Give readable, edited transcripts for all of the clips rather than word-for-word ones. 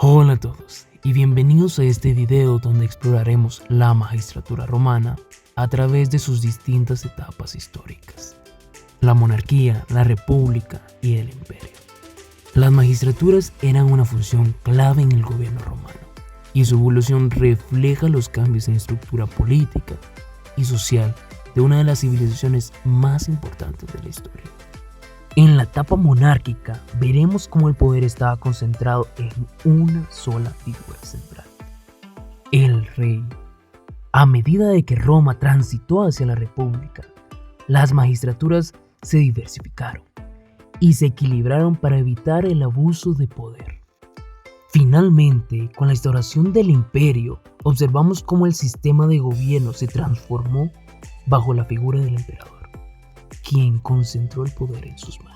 Hola a todos y bienvenidos a este video donde exploraremos la magistratura romana a través de sus distintas etapas históricas: la monarquía, la república y el imperio. Las magistraturas eran una función clave en el gobierno romano y su evolución refleja los cambios en estructura política y social de una de las civilizaciones más importantes de la historia. En la etapa monárquica veremos cómo el poder estaba concentrado en una sola figura central: el rey. A medida de que Roma transitó hacia la república, las magistraturas se diversificaron y se equilibraron para evitar el abuso de poder. Finalmente, con la instauración del imperio, observamos cómo el sistema de gobierno se transformó bajo la figura del emperador, quien concentró el poder en sus manos.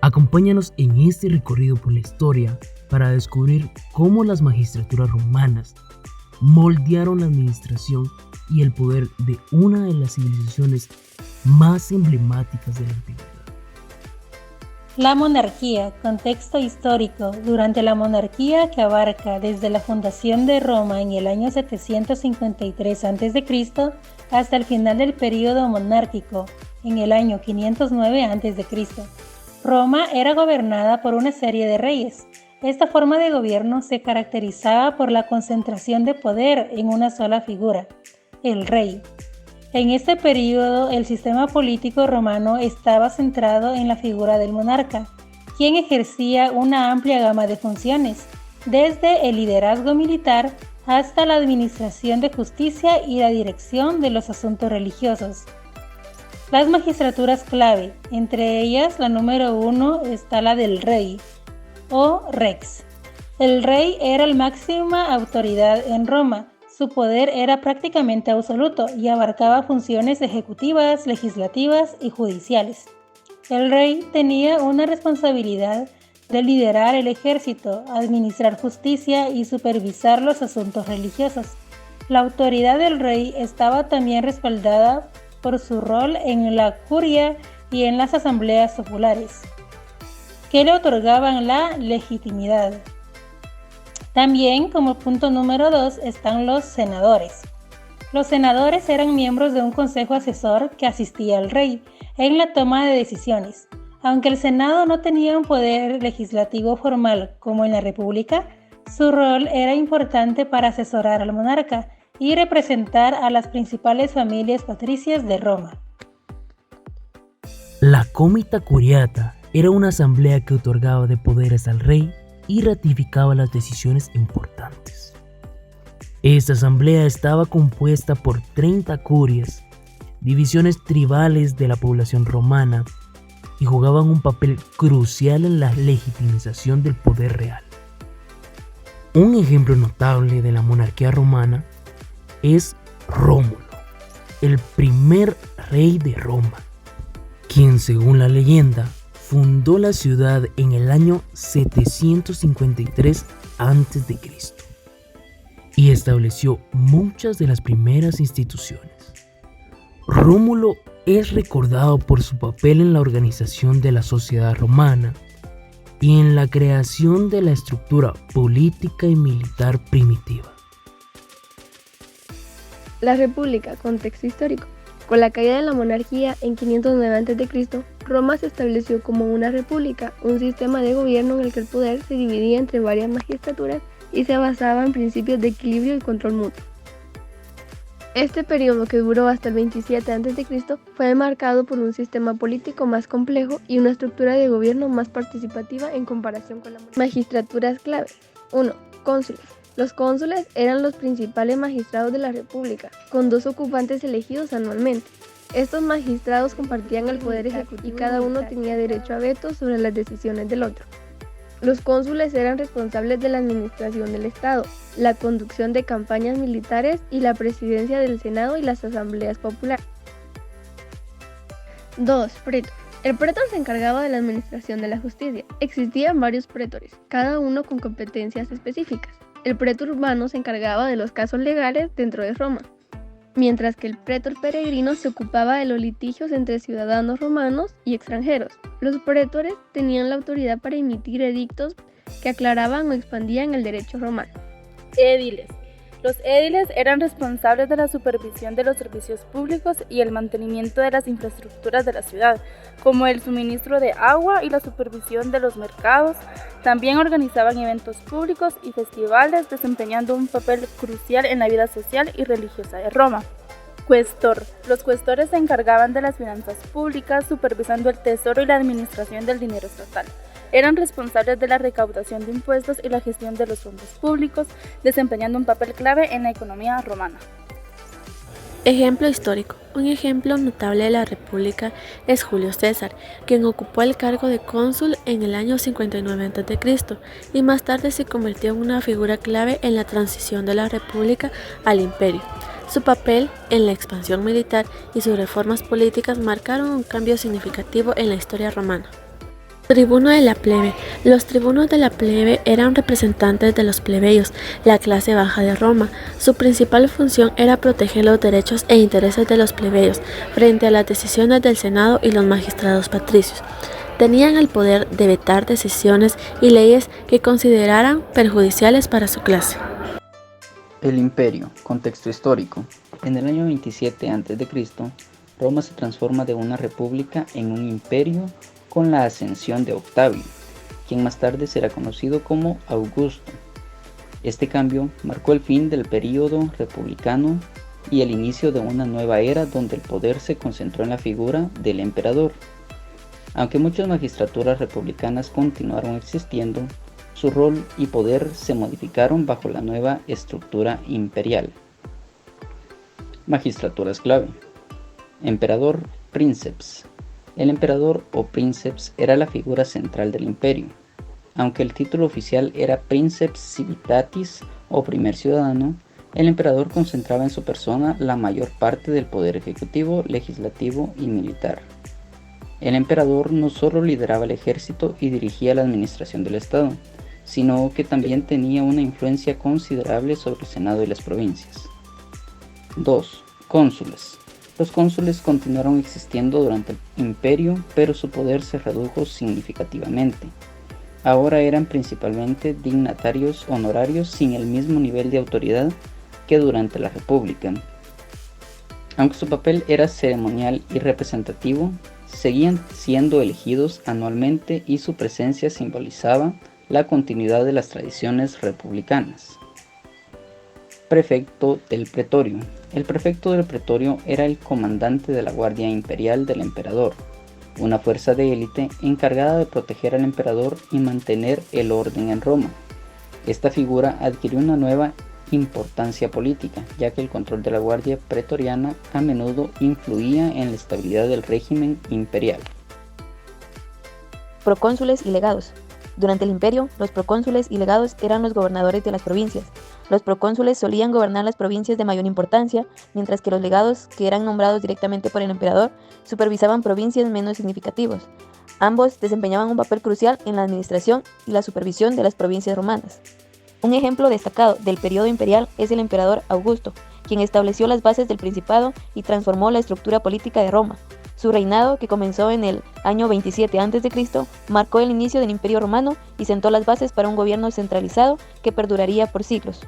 Acompáñanos en este recorrido por la historia para descubrir cómo las magistraturas romanas moldearon la administración y el poder de una de las civilizaciones más emblemáticas de la antigüedad. La monarquía, contexto histórico. Durante la monarquía, que abarca desde la fundación de Roma en el año 753 a.C. hasta el final del período monárquico en el año 509 a.C., Roma era gobernada por una serie de reyes. Esta forma de gobierno se caracterizaba por la concentración de poder en una sola figura, el rey. En este período, el sistema político romano estaba centrado en la figura del monarca, quien ejercía una amplia gama de funciones, desde el liderazgo militar hasta la administración de justicia y la dirección de los asuntos religiosos. Las magistraturas clave, entre ellas la número 1 está la del rey, o rex. El rey era la máxima autoridad en Roma. Su poder era prácticamente absoluto y abarcaba funciones ejecutivas, legislativas y judiciales. El rey tenía una responsabilidad de liderar el ejército, administrar justicia y supervisar los asuntos religiosos. La autoridad del rey estaba también respaldada por su rol en la curia y en las asambleas populares, que le otorgaban la legitimidad. También, como punto número 2, están los senadores. Los senadores eran miembros de un consejo asesor que asistía al rey en la toma de decisiones. Aunque el Senado no tenía un poder legislativo formal como en la República, su rol era importante para asesorar al monarca y representar a las principales familias patricias de Roma. La Comita Curiata era una asamblea que otorgaba de poderes al rey y ratificaba las decisiones importantes. Esta asamblea estaba compuesta por 30 curias, divisiones tribales de la población romana, y jugaban un papel crucial en la legitimización del poder real. Un ejemplo notable de la monarquía romana es Rómulo, el primer rey de Roma, quien, según la leyenda, fundó la ciudad en el año 753 a.C. y estableció muchas de las primeras instituciones. Rómulo es recordado por su papel en la organización de la sociedad romana y en la creación de la estructura política y militar primitiva. La República, contexto histórico. Con la caída de la monarquía en 509 a.C., Roma se estableció como una república, un sistema de gobierno en el que el poder se dividía entre varias magistraturas y se basaba en principios de equilibrio y control mutuo. Este periodo, que duró hasta el 27 a.C., fue marcado por un sistema político más complejo y una estructura de gobierno más participativa en comparación con la monarquía. Magistraturas claves. 1. Cónsules. Los cónsules eran los principales magistrados de la república, con 2 ocupantes elegidos anualmente. Estos magistrados compartían el poder ejecutivo y cada uno tenía derecho a veto sobre las decisiones del otro. Los cónsules eran responsables de la administración del Estado, la conducción de campañas militares y la presidencia del Senado y las asambleas populares. 2. Pretor. El pretor se encargaba de la administración de la justicia. Existían varios pretores, cada uno con competencias específicas. El pretor urbano se encargaba de los casos legales dentro de Roma, mientras que el pretor peregrino se ocupaba de los litigios entre ciudadanos romanos y extranjeros. Los pretores tenían la autoridad para emitir edictos que aclaraban o expandían el derecho romano. Édiles. Los édiles eran responsables de la supervisión de los servicios públicos y el mantenimiento de las infraestructuras de la ciudad, como el suministro de agua y la supervisión de los mercados. También organizaban eventos públicos y festivales, desempeñando un papel crucial en la vida social y religiosa de Roma. Cuestor. Los cuestores se encargaban de las finanzas públicas, supervisando el tesoro y la administración del dinero estatal. Eran responsables de la recaudación de impuestos y la gestión de los fondos públicos, desempeñando un papel clave en la economía romana. Ejemplo histórico. Un ejemplo notable de la República es Julio César, quien ocupó el cargo de cónsul en el año 59 a.C. y más tarde se convirtió en una figura clave en la transición de la República al Imperio. Su papel en la expansión militar y sus reformas políticas marcaron un cambio significativo en la historia romana. Tribuno de la plebe. Los tribunos de la plebe eran representantes de los plebeyos, la clase baja de Roma. Su principal función era proteger los derechos e intereses de los plebeyos frente a las decisiones del Senado y los magistrados patricios. Tenían el poder de vetar decisiones y leyes que consideraran perjudiciales para su clase. El imperio, contexto histórico. En el año 27 a.C., Roma se transforma de una república en un imperio con la ascensión de Octavio, quien más tarde será conocido como Augusto. Este cambio marcó el fin del período republicano y el inicio de una nueva era donde el poder se concentró en la figura del emperador. Aunque muchas magistraturas republicanas continuaron existiendo, su rol y poder se modificaron bajo la nueva estructura imperial. Magistraturas clave. Emperador, princeps. El emperador o princeps era la figura central del imperio. Aunque el título oficial era princeps civitatis o primer ciudadano, el emperador concentraba en su persona la mayor parte del poder ejecutivo, legislativo y militar. El emperador no solo lideraba el ejército y dirigía la administración del Estado, sino que también tenía una influencia considerable sobre el Senado y las provincias. 2. Cónsules. Los cónsules continuaron existiendo durante el imperio, pero su poder se redujo significativamente. Ahora eran principalmente dignatarios honorarios sin el mismo nivel de autoridad que durante la República. Aunque su papel era ceremonial y representativo, seguían siendo elegidos anualmente y su presencia simbolizaba la continuidad de las tradiciones republicanas. Prefecto del pretorio. El prefecto del pretorio era el comandante de la Guardia Imperial del emperador, una fuerza de élite encargada de proteger al emperador y mantener el orden en Roma. Esta figura adquirió una nueva importancia política, ya que el control de la Guardia pretoriana a menudo influía en la estabilidad del régimen imperial. Procónsules y legados. Durante el imperio, los procónsules y legados eran los gobernadores de las provincias. Los procónsules solían gobernar las provincias de mayor importancia, mientras que los legados, que eran nombrados directamente por el emperador, supervisaban provincias menos significativas. Ambos desempeñaban un papel crucial en la administración y la supervisión de las provincias romanas. Un ejemplo destacado del periodo imperial es el emperador Augusto, quien estableció las bases del principado y transformó la estructura política de Roma. Su reinado, que comenzó en el año 27 a.C., marcó el inicio del Imperio Romano y sentó las bases para un gobierno centralizado que perduraría por siglos.